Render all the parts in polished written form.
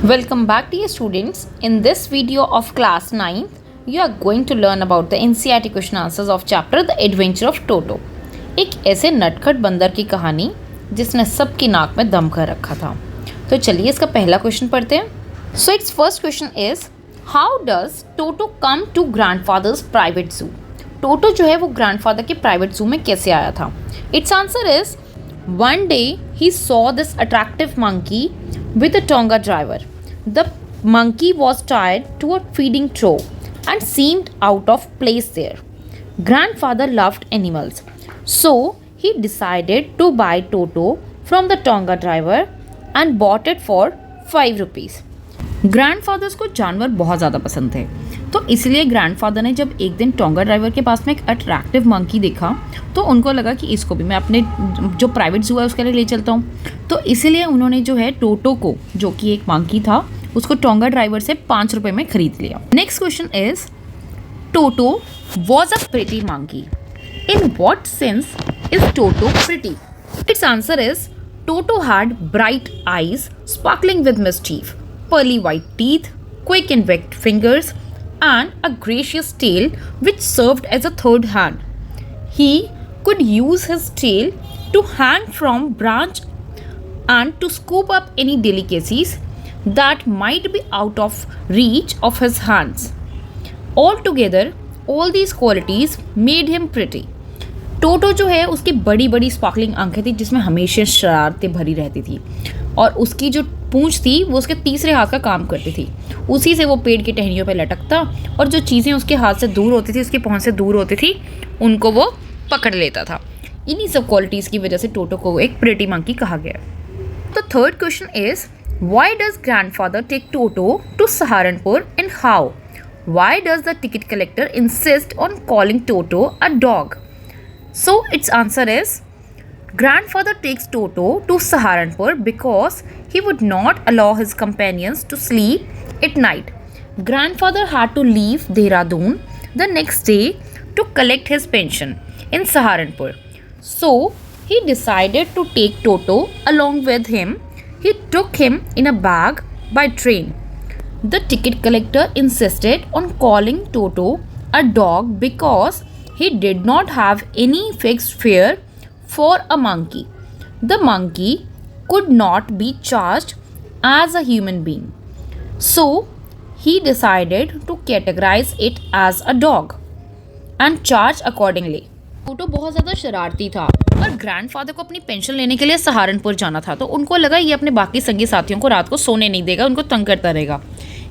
Welcome back dear students. In this video of class 9, you are going to learn about the NCERT question answers of chapter The Adventure of Toto. एक ऐसे नटखट बंदर की कहानी जिसने सबकी नाक में दम कर रखा था। तो चलिए इसका पहला क्वेश्चन पढ़ते हैं। So it's first question is how does Toto come to grandfather's private zoo. Toto जो है वो ग्रैंडफादर के प्राइवेट जू में कैसे आया था। It's answer is one day he saw this attractive monkey with a Tonga driver. The monkey was tied to a feeding trough and seemed out of place there. Grandfather loved animals, so he decided to buy Toto from the Tonga driver and bought it for 5 rupees. Grandfathers को जानवर बहुत ज़्यादा पसंद थे, तो इसलिए grandfather ने जब एक दिन टोंगा ड्राइवर के पास में एक अट्रैक्टिव मंकी देखा तो उनको लगा कि इसको भी मैं अपने जो प्राइवेट जू है उसके लिए ले चलता हूँ। तो इसीलिए उन्होंने जो है टोटो को, जो कि एक मंकी था, उसको टोंगा ड्राइवर से 5 रुपये में खरीद लिया। Next question is Toto was a pretty monkey. In what sense is toto pretty? It's answer is toto had bright eyes sparkling with mischief, pearly white teeth, quick and wet fingers, and a gracious tail which served as a third hand. He could use his tail to hang from branch and to scoop up any delicacies that might be out of reach of his hands. Altogether, all these qualities made him pretty. टोटो जो है उसकी बड़ी बड़ी sparkling आंखें थी जिसमें हमेशा शरारतें भरी रहती थी, और उसकी जो पूंछ थी वो उसके तीसरे हाथ का काम करती थी। उसी से वो पेड़ की टहनियों पर लटकता और जो चीज़ें उसके हाथ से दूर होती थी, उसकी पहुंच से दूर होती थी, उनको वो पकड़ लेता था। इन्हीं सब क्वालिटीज़ की वजह से टोटो को एक प्रिटी मंकी कहा गया। तो third question is why does grandfather take Toto to Saharanpur and how? Why does the ticket collector insist on calling Toto a dog? So its answer is grandfather takes Toto to Saharanpur because he would not allow his companions to sleep at night. Grandfather had to leave Dehradun the next day to collect his pension in Saharanpur. So he decided to take Toto along with him. He took him in a bag by train. The ticket collector insisted on calling Toto a dog because he did not have any fixed fare for a monkey. The monkey could not be charged as a human being. So he decided to categorize it as a dog and charge accordingly. टोटो बहुत ज़्यादा शरारती था और grandfather को अपनी pension लेने के लिए सहारनपुर जाना था, तो उनको लगा ये अपने बाकी संगी साथियों को रात को सोने नहीं देगा, उनको तंग करता रहेगा।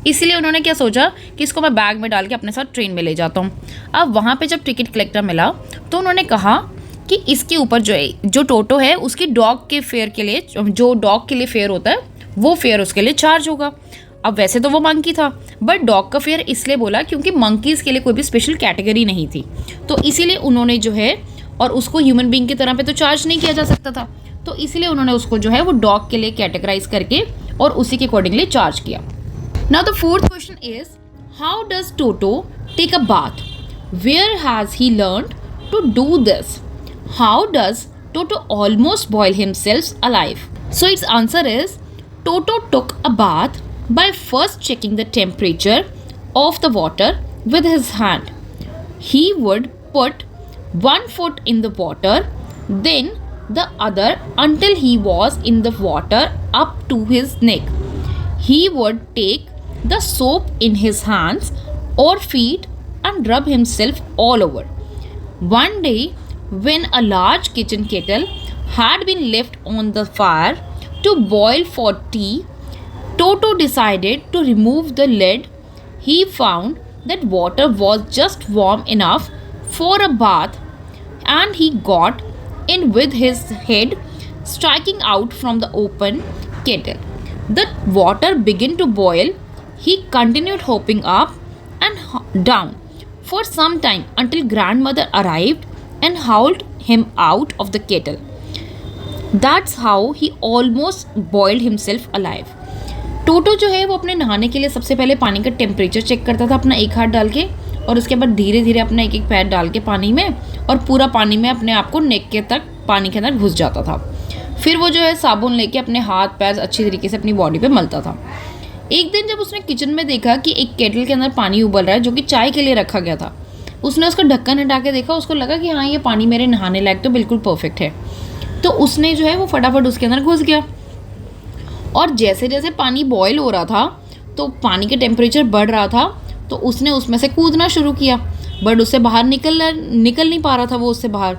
इसीलिए उन्होंने क्या सोचा कि इसको मैं बैग में डाल के अपने साथ ट्रेन में ले जाता हूँ। अब वहाँ पे जब टिकट कलेक्टर मिला तो उन्होंने कहा कि इसके ऊपर जो टोटो है उसकी डॉग के फेयर के लिए, जो डॉग के लिए फेयर होता है वो फेयर उसके लिए चार्ज होगा। अब वैसे तो वो मंकी था, बट डॉग का फेयर इसलिए बोला क्योंकि मंकीज़ के लिए कोई भी स्पेशल कैटेगरी नहीं थी, तो इसीलिए उन्होंने जो है, और उसको ह्यूमन बीइंग की तरह पे तो चार्ज नहीं किया जा सकता था, तो इसीलिए उन्होंने उसको जो है वो डॉग के लिए कैटेगराइज करके और उसी के अकॉर्डिंगली चार्ज किया। Now the fourth question is, how does Toto take a bath? Where has he learned to do this? How does Toto almost boil himself alive? So its answer is, Toto took a bath by first checking the temperature of the water with his hand. He would put one foot in the water, then the other until he was in the water up to his neck. He would take the soap in his hands or feet and rub himself all over. One day, when a large kitchen kettle had been left on the fire to boil for tea, Toto decided to remove the lid. He found that water was just warm enough for a bath, and he got in with his head striking out from the open kettle. The water began to boil. He continued hopping up and down for some time until grandmother arrived and hauled him out of the kettle. That's how he almost boiled himself alive. टोटो जो है वो अपने नहाने के लिए सबसे पहले पानी का टेम्परेचर चेक करता था अपना एक हाथ डाल के, और उसके बाद धीरे धीरे अपना एक एक पैर डाल के पानी में, और पूरा पानी में अपने आप को नेक के तक पानी के अंदर घुस जाता था। फिर वो जो है साबुन लेके अपने हाथ पैर अच्छी तरीके से अपनी बॉडी पे मलता था। एक दिन जब उसने किचन में देखा कि एक केटल के अंदर पानी उबल रहा है जो कि चाय के लिए रखा गया था, उसने उसका ढक्कन हटा के देखा, उसको लगा कि हाँ ये पानी मेरे नहाने लायक तो बिल्कुल परफेक्ट है। तो उसने जो है वो फटाफट उसके अंदर घुस गया और जैसे जैसे पानी बॉयल हो रहा था तो पानी के टेम्परेचर बढ़ रहा था, तो उसने उसमें से कूदना शुरू किया, बट उससे बाहर निकल नहीं पा रहा था वो उससे बाहर।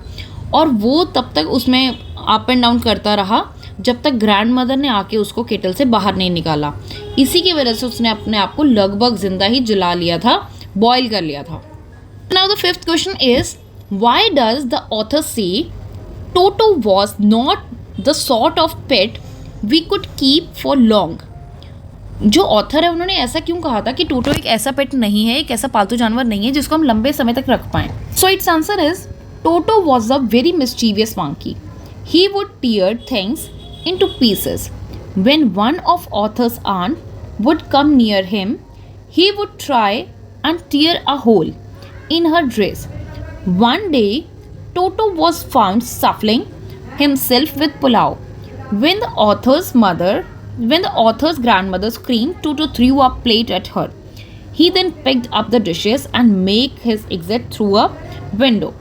और वो तब तक उसमें अप एंड डाउन करता रहा जब तक ग्रैंड मदर ने आके उसको केटल से बाहर नहीं निकाला। इसी की वजह से उसने अपने आप को लगभग जिंदा ही जला लिया था, बॉयल कर लिया था। Now the fifth question is, why does the author say Toto was not the sort of pet we could keep for long? जो ऑथर है उन्होंने ऐसा क्यों कहा था कि टोटो एक ऐसा पेट नहीं है, एक ऐसा पालतू जानवर नहीं है जिसको हम लंबे समय तक रख पाएं? So it's answer is, Toto was a very mischievous monkey. He would tear things into pieces. When one of author's aunt would come near him, he would try and tear a hole in her dress. One day, Toto was found shuffling himself with pulao. When the author's grandmother screamed, Toto threw a plate at her. He then picked up the dishes and made his exit through a window.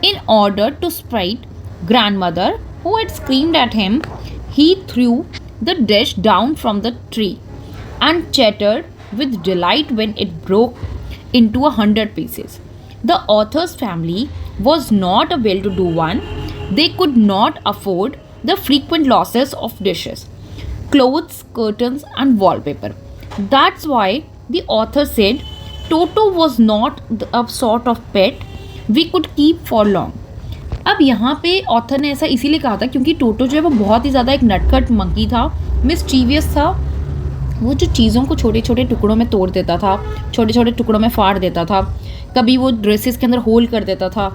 In order to spite grandmother, who had screamed at him, he threw the dish down from the tree and chattered with delight when it broke into 100 pieces. The author's family was not a well-to-do one. They could not afford the frequent losses of dishes, clothes, curtains, and wallpaper. That's why the author said Toto was not a sort of pet we could keep for long. अब यहाँ पे author ने ऐसा इसीलिए कहा था क्योंकि टोटो जो है वो बहुत ही ज़्यादा एक नटखट मंकी था, मिसचीवियस था। वो जो चीज़ों को छोटे छोटे टुकड़ों में तोड़ देता था, छोटे छोटे टुकड़ों में फाड़ देता था, कभी वो ड्रेसेस के अंदर होल कर देता था,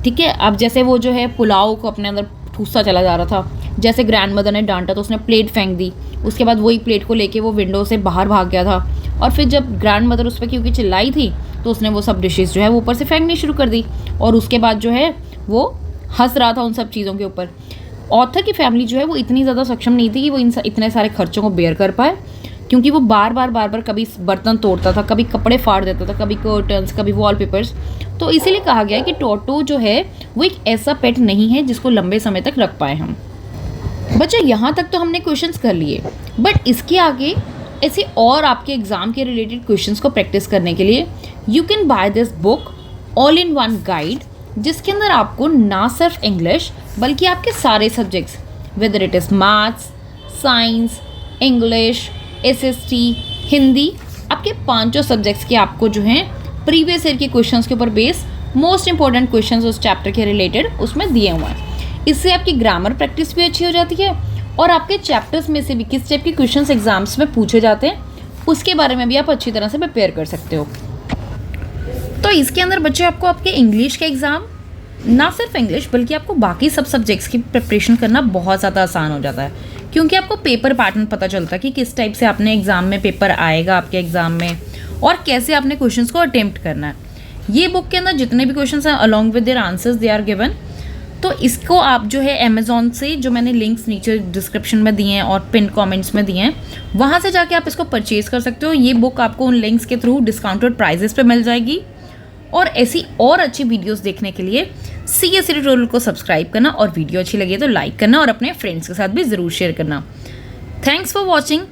ठीक है। अब जैसे वो जो है पुलाव को अपने अंदर ठूसता चला जा रहा था, जैसे ग्रैंड मदर ने डांटा तो उसने प्लेट फेंक दी, उसके बाद वही प्लेट को लेके वो विंडो से बाहर भाग गया था। और फिर जब ग्रैंड मदर उस पर क्योंकि चिल्लाई थी तो उसने वो सब डिशेज़ जो है वो ऊपर से फेंकनी शुरू कर दी, और उसके बाद जो है वो हंस रहा था उन सब चीज़ों के ऊपर। ऑथर की फैमिली जो है वो इतनी ज़्यादा सक्षम नहीं थी कि वो इतने सारे खर्चों को बेयर कर पाए, क्योंकि वो बार बार कभी बर्तन तोड़ता था, कभी कपड़े फाड़ देता था, कभी कर्टन्स, कभी वॉलपेपर्स। तो इसीलिए कहा गया है कि टोटो जो है वो एक ऐसा पेट नहीं है जिसको लंबे समय तक रख पाए हम। बच्चों यहाँ तक तो हमने क्वेश्चंस कर लिए, बट इसके आगे ऐसे और आपके एग्ज़ाम के रिलेटेड क्वेश्चंस को प्रैक्टिस करने के लिए you can by this book all in one guide, जिसके अंदर आपको ना सिर्फ इंग्लिश बल्कि आपके सारे subjects, whether it is maths, science, English, SST, Hindi, आपके पांचों सब्जेक्ट्स के आपको जो हैं प्रीवियस ईयर के क्वेश्चंस के ऊपर बेस मोस्ट इंपॉर्टेंट क्वेश्चंस उस चैप्टर के रिलेटेड उसमें दिए हुए हैं। इससे आपकी ग्रामर प्रैक्टिस भी अच्छी हो जाती है और आपके चैप्टर्स में से भी किस टाइप के क्वेश्चंस एग्जाम्स में पूछे जाते हैं उसके बारे में भी आप अच्छी तरह से प्रिपेयर कर सकते हो। तो इसके अंदर बच्चे आपको आपके इंग्लिश के एग्ज़ाम, ना सिर्फ इंग्लिश बल्कि आपको बाकी सब सब्जेक्ट्स की प्रिपरेशन करना बहुत ज़्यादा आसान हो जाता है, क्योंकि आपको पेपर पैटर्न पता चलता है कि किस टाइप से आपने एग्ज़ाम में पेपर आएगा आपके एग्ज़ाम में और कैसे आपने क्वेश्चंस को अटेम्प्ट करना है। ये बुक के अंदर जितने भी क्वेश्चंस हैं along with their answers they are given. तो इसको आप जो है अमेज़ॉन से, जो मैंने लिंक्स नीचे डिस्क्रिप्शन में दिए हैं और पिन कमेंट्स में दिए हैं, वहाँ से जाके आप इसको परचेज़ कर सकते हो। ये बुक आपको उन लिंक्स के थ्रू डिस्काउंटेड प्राइजेस पे मिल जाएगी। और ऐसी और अच्छी वीडियोस देखने के लिए CSE ट्यूटोरियल को सब्सक्राइब करना और वीडियो अच्छी लगी तो लाइक करना और अपने फ्रेंड्स के साथ भी ज़रूर शेयर करना। Thanks for watching.